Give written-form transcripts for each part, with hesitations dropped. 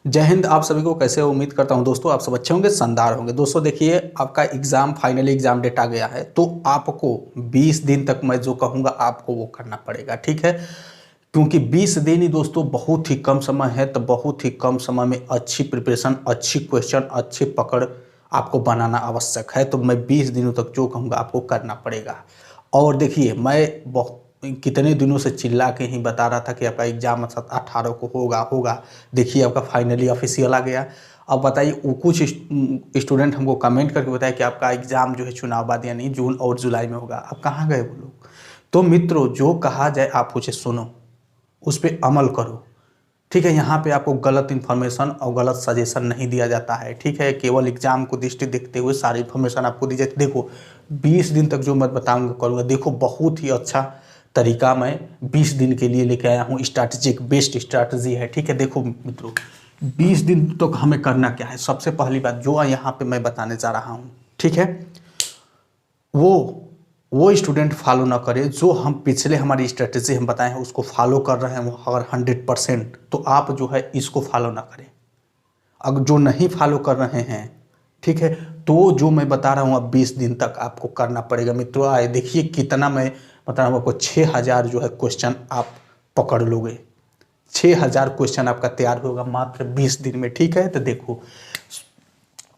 जय हिंद। आप सभी को कैसे हो? उम्मीद करता हूं दोस्तों आप सब अच्छे होंगे, शानदार होंगे। दोस्तों देखिए, आपका एग्जाम फाइनली एग्जाम डेट आ गया है, तो आपको 20 दिन तक मैं जो कहूंगा आपको वो करना पड़ेगा, ठीक है। क्योंकि 20 दिन ही दोस्तों बहुत ही कम समय है, तो बहुत ही कम समय में अच्छी प्रिपरेशन, अच्छी क्वेश्चन, अच्छी पकड़ आपको बनाना आवश्यक है। तो मैं 20 दिनों तक जो कहूँगा आपको करना पड़ेगा। और देखिए, मैं बहुत कितने दिनों से चिल्ला के ही बता रहा था कि आपका एग्जाम 18 को होगा। देखिए, आपका फाइनली ऑफिशियल आ गया। अब बताइए, वो कुछ स्टूडेंट हमको कमेंट करके बताया कि आपका एग्जाम जो है चुनाव बाद यानी जून और जुलाई में होगा। अब कहाँ गए वो लोग? तो मित्रों, जो कहा जाए आप उसे सुनो, उस पर अमल करो, ठीक है। यहाँ पे आपको गलत इन्फॉर्मेशन और गलत सजेशन नहीं दिया जाता है, ठीक है। केवल एग्जाम को दृष्टि देखते हुए सारी इन्फॉर्मेशन आपको दी जाती है। देखो, 20 दिन तक जो मैं बताऊंगा करूँगा, देखो बहुत ही अच्छा तरीका मैं 20 दिन के लिए लेके आया हूँ। स्ट्रैटेजिक बेस्ट स्ट्रैटेजी है, ठीक है। देखो मित्रों, 20 दिन तक हमें करना क्या है। सबसे पहली बात जो यहाँ पे मैं बताने जा रहा हूँ, ठीक है, वो स्टूडेंट फॉलो ना करे जो हम पिछले हमारी स्ट्रेटेजी हम बताए हैं उसको फॉलो कर रहे हैं वो अगर 100%, तो आप जो है इसको फॉलो ना करें। अगर जो नहीं फॉलो कर रहे हैं, ठीक है, तो जो मैं बता रहा हूँ अब 20 दिन तक आपको करना पड़ेगा। मित्रों आए देखिए कितना मैं बता रहा हूँ आपको, 6000 जो है क्वेश्चन आप पकड़ लोगे। 6000 क्वेश्चन आपका तैयार होगा मात्र 20 दिन में, ठीक है। तो देखो,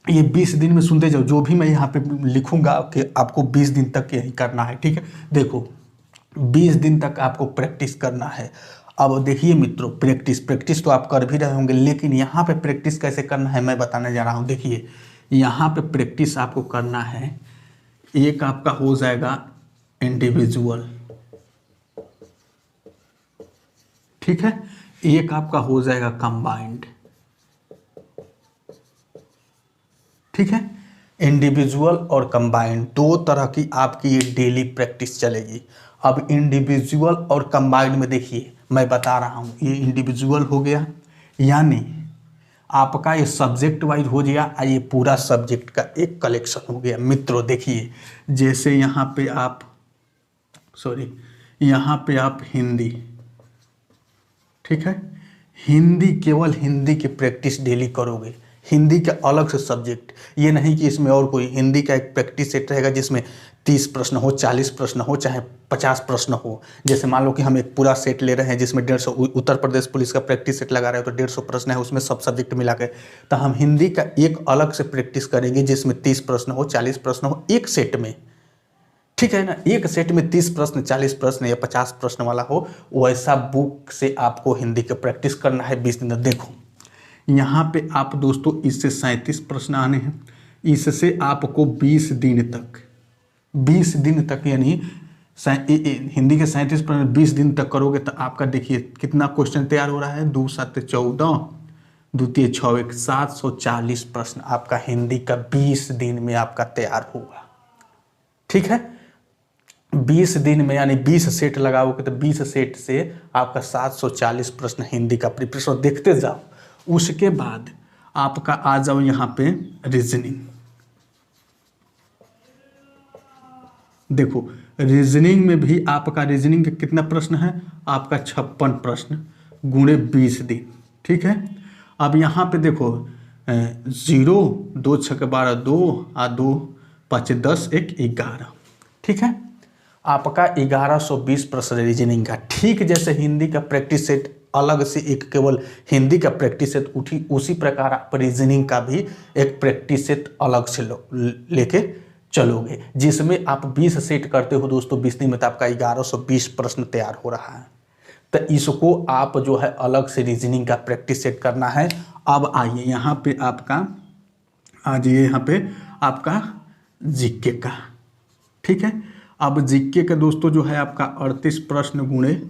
ये 20 दिन में सुनते जाओ, जो भी मैं यहाँ पे लिखूंगा कि आपको 20 दिन तक यही करना है, ठीक है। देखो, 20 दिन तक आपको प्रैक्टिस करना है। अब देखिए मित्रों, प्रैक्टिस तो आप कर भी रहे होंगे, लेकिन यहाँ पे प्रैक्टिस कैसे करना है मैं बताने जा रहा हूँ। देखिए, यहाँ पे प्रैक्टिस आपको करना है। एक आपका हो जाएगा इंडिविजुअल, ठीक है। एक आपका हो जाएगा कंबाइंड, ठीक है। इंडिविजुअल और कंबाइंड दो तरह की आपकी ये डेली प्रैक्टिस चलेगी। अब इंडिविजुअल और कंबाइंड में देखिए मैं बता रहा हूँ, ये इंडिविजुअल हो गया यानी आपका ये सब्जेक्ट वाइज हो गया, ये पूरा सब्जेक्ट का एक कलेक्शन हो गया। मित्रों देखिए, जैसे यहाँ पे आप यहाँ पे आप हिंदी, ठीक है, हिंदी केवल हिंदी की प्रैक्टिस डेली करोगे। हिंदी का अलग से सब्जेक्ट, ये नहीं कि इसमें और कोई, हिंदी का एक प्रैक्टिस सेट रहेगा जिसमें 30 प्रश्न हो, 40 प्रश्न हो, चाहे 50 प्रश्न हो। जैसे मान लो कि हम एक पूरा सेट ले रहे हैं जिसमें 150 उत्तर प्रदेश पुलिस का प्रैक्टिस सेट लगा रहे हो तो 150 प्रश्न है उसमें सब सब्जेक्ट मिला के। तो हम हिंदी का एक अलग से प्रैक्टिस करेंगे जिसमें 30 प्रश्न हो, 40 प्रश्न हो एक सेट में, ठीक है ना। एक सेट में 30 प्रश्न, 40 प्रश्न या 50 प्रश्न वाला हो, वैसा बुक से आपको हिंदी का प्रैक्टिस करना है 20 दिन। देखो यहाँ पे आप दोस्तों, इससे 37 प्रश्न आने हैं, इससे आपको 20 दिन तक, 20 दिन तक यानी हिंदी के 37 प्रश्न 20 दिन तक करोगे तो आपका देखिए कितना क्वेश्चन तैयार हो रहा है। 2 7 14, 2 3 6 1 740 प्रश्न आपका हिंदी का 20 दिन में आपका तैयार होगा, ठीक है। 20 दिन में यानी 20 सेट लगाओगे तो 20 सेट से आपका 740 प्रश्न हिंदी का प्रिपरेशन देखते जाओ। उसके बाद आपका आ जाओ यहाँ पे रीजनिंग। देखो, रीजनिंग में भी आपका रीजनिंग का कितना प्रश्न है, आपका 56 प्रश्न गुणे 20 दिन, ठीक है। अब यहाँ पे देखो 0 2 6 12 2 2 5 10 1 11, ठीक है। आपका 1120 प्रश्न रीजनिंग का, ठीक जैसे हिंदी का प्रैक्टिस सेट अलग से एक केवल हिंदी का प्रैक्टिस सेट उठी, उसी प्रकार आप रीजनिंग का भी एक प्रैक्टिस सेट अलग से लेके चलोगे, जिसमें आप 20 सेट करते हो दोस्तों 20 दिन में, तो आपका 1120 प्रश्न तैयार हो रहा है। तो इसको आप जो है अलग से रीजनिंग का प्रैक्टिस सेट करना है। अब आइए यहाँ पे आपका आ जाइए, यहाँ पे आपका जीके का, ठीक है। अब जीके का दोस्तों जो है आपका 38 प्रश्न गुणे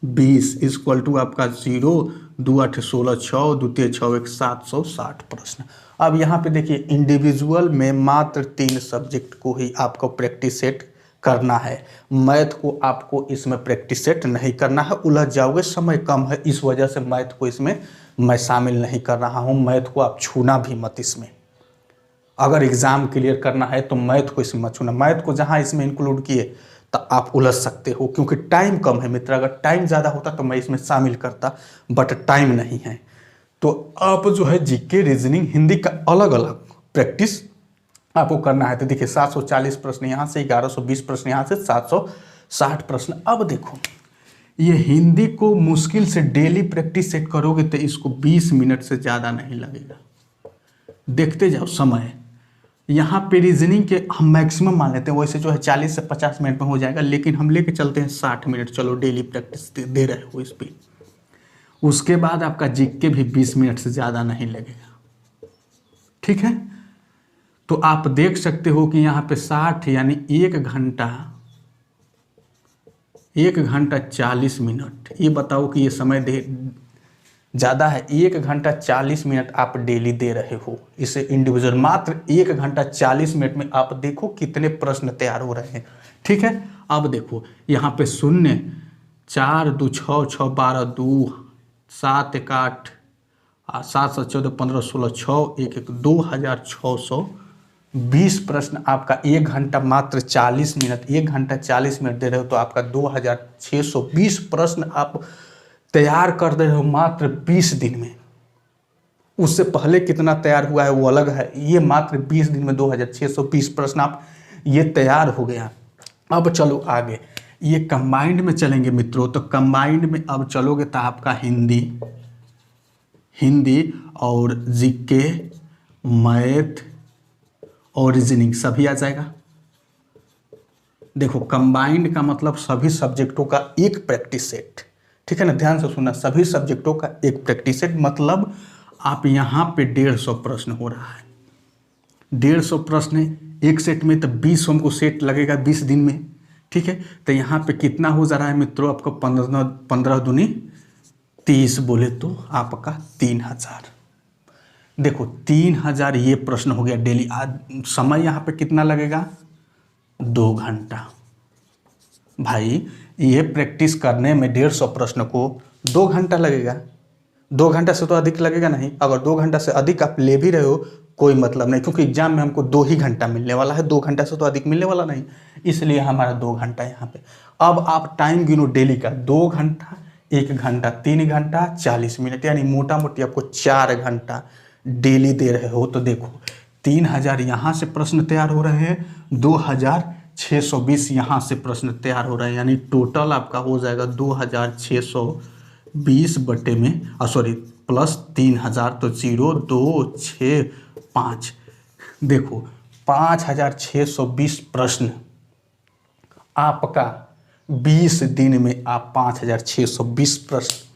20 इक्वल टू आपका 0 2 8 16 6 2 3 6 1 760 प्रश्न। अब यहाँ पे देखिए, इंडिविजुअल में मात्र 3 सब्जेक्ट को ही आपको प्रैक्टिस सेट करना है। मैथ को आपको इसमें प्रैक्टिस सेट नहीं करना है, उलझ जाओगे, समय कम है, इस वजह से मैथ को इसमें मैं शामिल नहीं कर रहा हूँ। मैथ को आप छूना भी मत इसमें। अगर एग्जाम क्लियर करना है तो मैथ को इसमें मत छूना। मैथ को जहाँ इसमें इंक्लूड किए तो आप उलझ सकते हो, क्योंकि टाइम कम है मित्र। अगर टाइम ज़्यादा होता तो मैं इसमें शामिल करता, बट टाइम नहीं है। तो आप जो है जीके रीजनिंग हिंदी का अलग अलग प्रैक्टिस आपको करना है। तो देखिए 740 प्रश्न यहाँ से, 1120 प्रश्न यहाँ से, 760 प्रश्न। अब देखो ये हिंदी को मुश्किल से डेली प्रैक्टिस सेट करोगे तो इसको 20 मिनट से ज़्यादा नहीं लगेगा। देखते जाओ समय। यहाँ पे रीजनिंग के हम मैक्सिमम मान लेते हैं, वैसे जो है 40 से 50 मिनट में हो जाएगा, लेकिन हम लेके चलते हैं 60 मिनट। चलो डेली प्रैक्टिस दे रहे हो इस पर। उसके बाद आपका जीके भी 20 मिनट से ज़्यादा नहीं लगेगा। ठीक है, तो आप देख सकते हो कि यहाँ पे 60 यानी 1 घंटा 40 मिनट। ये बताओ कि ये समय दे ज़्यादा है। 1 घंटा 40 मिनट आप डेली दे रहे हो इसे इंडिविजुअल। मात्र 1 घंटा 40 मिनट में आप देखो कितने प्रश्न तैयार हो रहे हैं। ठीक है, अब देखो यहाँ पे 0, 4 2 6 6 12 2 7 1 8 7 7 14 15 16 6 1 1 2620 प्रश्न आपका 1 घंटा मात्र 40 मिनट, 1 घंटा 40 मिनट दे रहे हो तो आपका 2620 प्रश्न आप तैयार कर दे रहे हो मात्र 20 दिन में। उससे पहले कितना तैयार हुआ है वो अलग है। ये मात्र 20 दिन में 2620 प्रश्न आप ये तैयार हो गया। अब चलो आगे, ये कंबाइंड में चलेंगे मित्रों। तो कंबाइंड में अब चलोगे तो आपका हिंदी और जीके, मैथ और रीजनिंग सभी आ जाएगा। देखो कंबाइंड का मतलब सभी सब्जेक्टों का एक प्रैक्टिस सेट। ठीक है ना, ध्यान से सुनना, सभी सब्जेक्टों का एक प्रैक्टिस सेट। मतलब आप यहाँ पे 150 प्रश्न हो रहा है। 150 प्रश्न एक सेट में, तो 20 हमको सेट लगेगा 20 दिन में। ठीक है, तो यहाँ पे कितना हो जा रहा है मित्रों आपको 15 दूनी 30 बोले तो आपका 3000। देखो 3000 ये प्रश्न हो गया डेली। आज समय यहाँ पे कितना लगेगा 2 घंटा। भाई ये प्रैक्टिस करने में 150 प्रश्न को 2 घंटा लगेगा। 2 घंटा से तो अधिक लगेगा नहीं। अगर 2 घंटा से अधिक आप ले भी रहे हो कोई मतलब नहीं, क्योंकि एग्जाम में हमको 2 ही घंटा मिलने वाला है, 2 घंटा से तो अधिक मिलने वाला नहीं, इसलिए हमारा 2 घंटा यहाँ पे। अब आप टाइम गिनो डेली का, 2 घंटा, 1 घंटा, 3 घंटा 40 मिनट, यानी मोटा मोटी आपको 4 घंटा डेली दे रहे हो। तो देखो 3000 यहाँ से प्रश्न तैयार हो रहे हैं, 2620 यहाँ से प्रश्न तैयार हो रहे हैं, यानी टोटल आपका हो जाएगा 2620 बटे में सॉरी प्लस 3000, तो 0 2 6 5। देखो 5620 प्रश्न आपका 20 दिन में, आप 5620 प्रश्न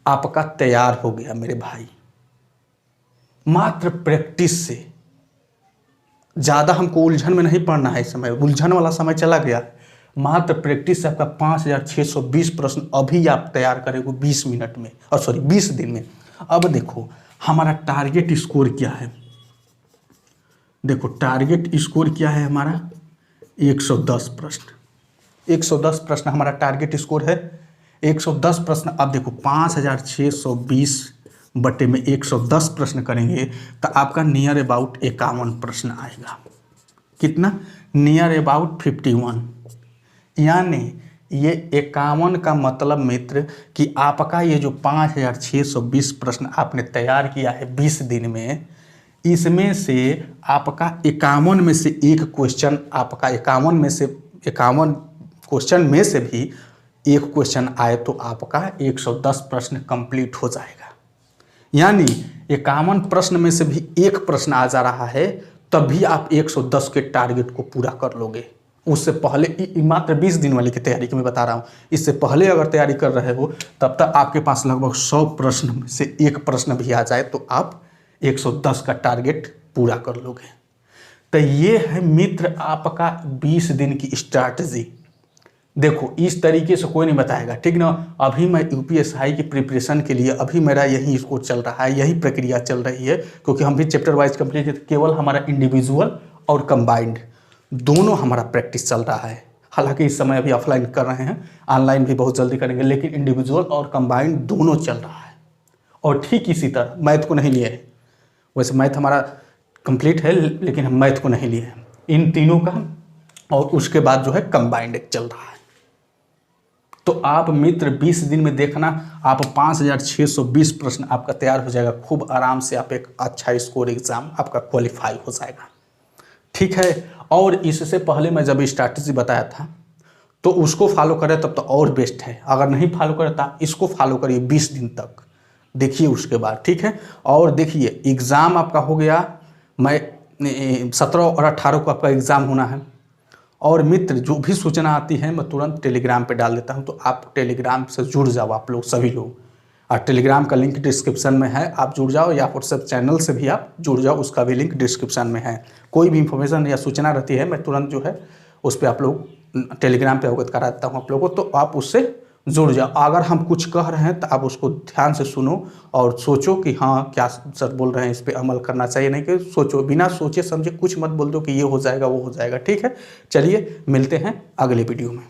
आपका तैयार हो गया मेरे भाई, मात्र प्रैक्टिस से। ज़्यादा हमको उलझन में नहीं पढ़ना है, इस समय उलझन वाला समय चला गया। मात्र प्रैक्टिस से आपका 5620 प्रश्न अभी आप तैयार करेंगे 20 मिनट में, और सॉरी 20 दिन में। अब देखो हमारा टारगेट स्कोर क्या है। देखो टारगेट स्कोर क्या है हमारा 110 प्रश्न। 110 प्रश्न हमारा टारगेट स्कोर है, 110 प्रश्न। अब देखो 5620 बटे में 110 प्रश्न करेंगे तो आपका नियर अबाउट 51 प्रश्न आएगा। कितना? Near about 51। यानी ये 51 का मतलब मित्र कि आपका ये जो 5620 प्रश्न आपने तैयार किया है 20 दिन में, इसमें से आपका 51 में से एक क्वेश्चन, आपका 51 में से 51 क्वेश्चन में से भी एक क्वेश्चन आए तो आपका 110 प्रश्न कंप्लीट हो जाएगा। यानी 51 प्रश्न में से भी एक प्रश्न आ जा रहा है, तब भी आप 110 के टारगेट को पूरा कर लोगे। उससे पहले मात्र 20 दिन वाली की तैयारी की मैं बता रहा हूँ, इससे पहले अगर तैयारी कर रहे हो तब तक आपके पास लगभग 100 प्रश्न में से एक प्रश्न भी आ जाए तो आप 110 का टारगेट पूरा कर लोगे। तो ये है मित्र आपका 20 दिन की स्ट्रैटेजी। देखो इस तरीके से कोई नहीं बताएगा, ठीक ना। अभी मैं यूपीएसआई की प्रिपरेशन के लिए अभी मेरा यही स्कोर चल रहा है, यही प्रक्रिया चल रही है, क्योंकि हम भी चैप्टर वाइज कंप्लीट, केवल हमारा इंडिविजुअल और कंबाइंड दोनों हमारा प्रैक्टिस चल रहा है। हालांकि इस समय अभी ऑफलाइन कर रहे हैं, ऑनलाइन भी बहुत जल्दी करेंगे, लेकिन इंडिविजुअल और कंबाइंड दोनों चल रहा है। और ठीक इसी तरह मैथ को नहीं लिए है, वैसे मैथ हमारा कंप्लीट है लेकिन हम मैथ को नहीं लिए हैं, इन तीनों का, और उसके बाद जो है कंबाइंड चल रहा है। तो आप मित्र 20 दिन में देखना, आप 5620 प्रश्न आपका तैयार हो जाएगा। खूब आराम से आप एक अच्छा स्कोर एग्जाम आपका क्वालिफाई हो जाएगा, ठीक है। और इससे पहले मैं जब स्ट्रैटेजी बताया था तो उसको फॉलो करें तब तो और बेस्ट है। अगर नहीं फॉलो करता इसको फॉलो करिए 20 दिन तक, देखिए उसके बाद, ठीक है। और देखिए एग्ज़ाम आपका हो गया, मैं 17 और 18 को आपका एग्ज़ाम होना है। और मित्र जो भी सूचना आती है मैं तुरंत टेलीग्राम पे डाल देता हूँ, तो आप टेलीग्राम से जुड़ जाओ आप लोग सभी लोग। और टेलीग्राम का लिंक डिस्क्रिप्शन में है, आप जुड़ जाओ, या व्हाट्सएप चैनल से भी आप जुड़ जाओ, उसका भी लिंक डिस्क्रिप्शन में है। कोई भी इंफॉर्मेशन या सूचना रहती है मैं तुरंत जो है उस पर आप लोग टेलीग्राम पे अवगत करा देता हूँ आप लोगों को, तो आप उससे जुड़ जाओ। अगर हम कुछ कह रहे हैं तो आप उसको ध्यान से सुनो और सोचो कि हाँ क्या सर बोल रहे हैं, इस पर अमल करना चाहिए, नहीं कि सोचो, बिना सोचे समझे कुछ मत बोल दो कि ये हो जाएगा वो हो जाएगा, ठीक है। चलिए मिलते हैं अगले वीडियो में।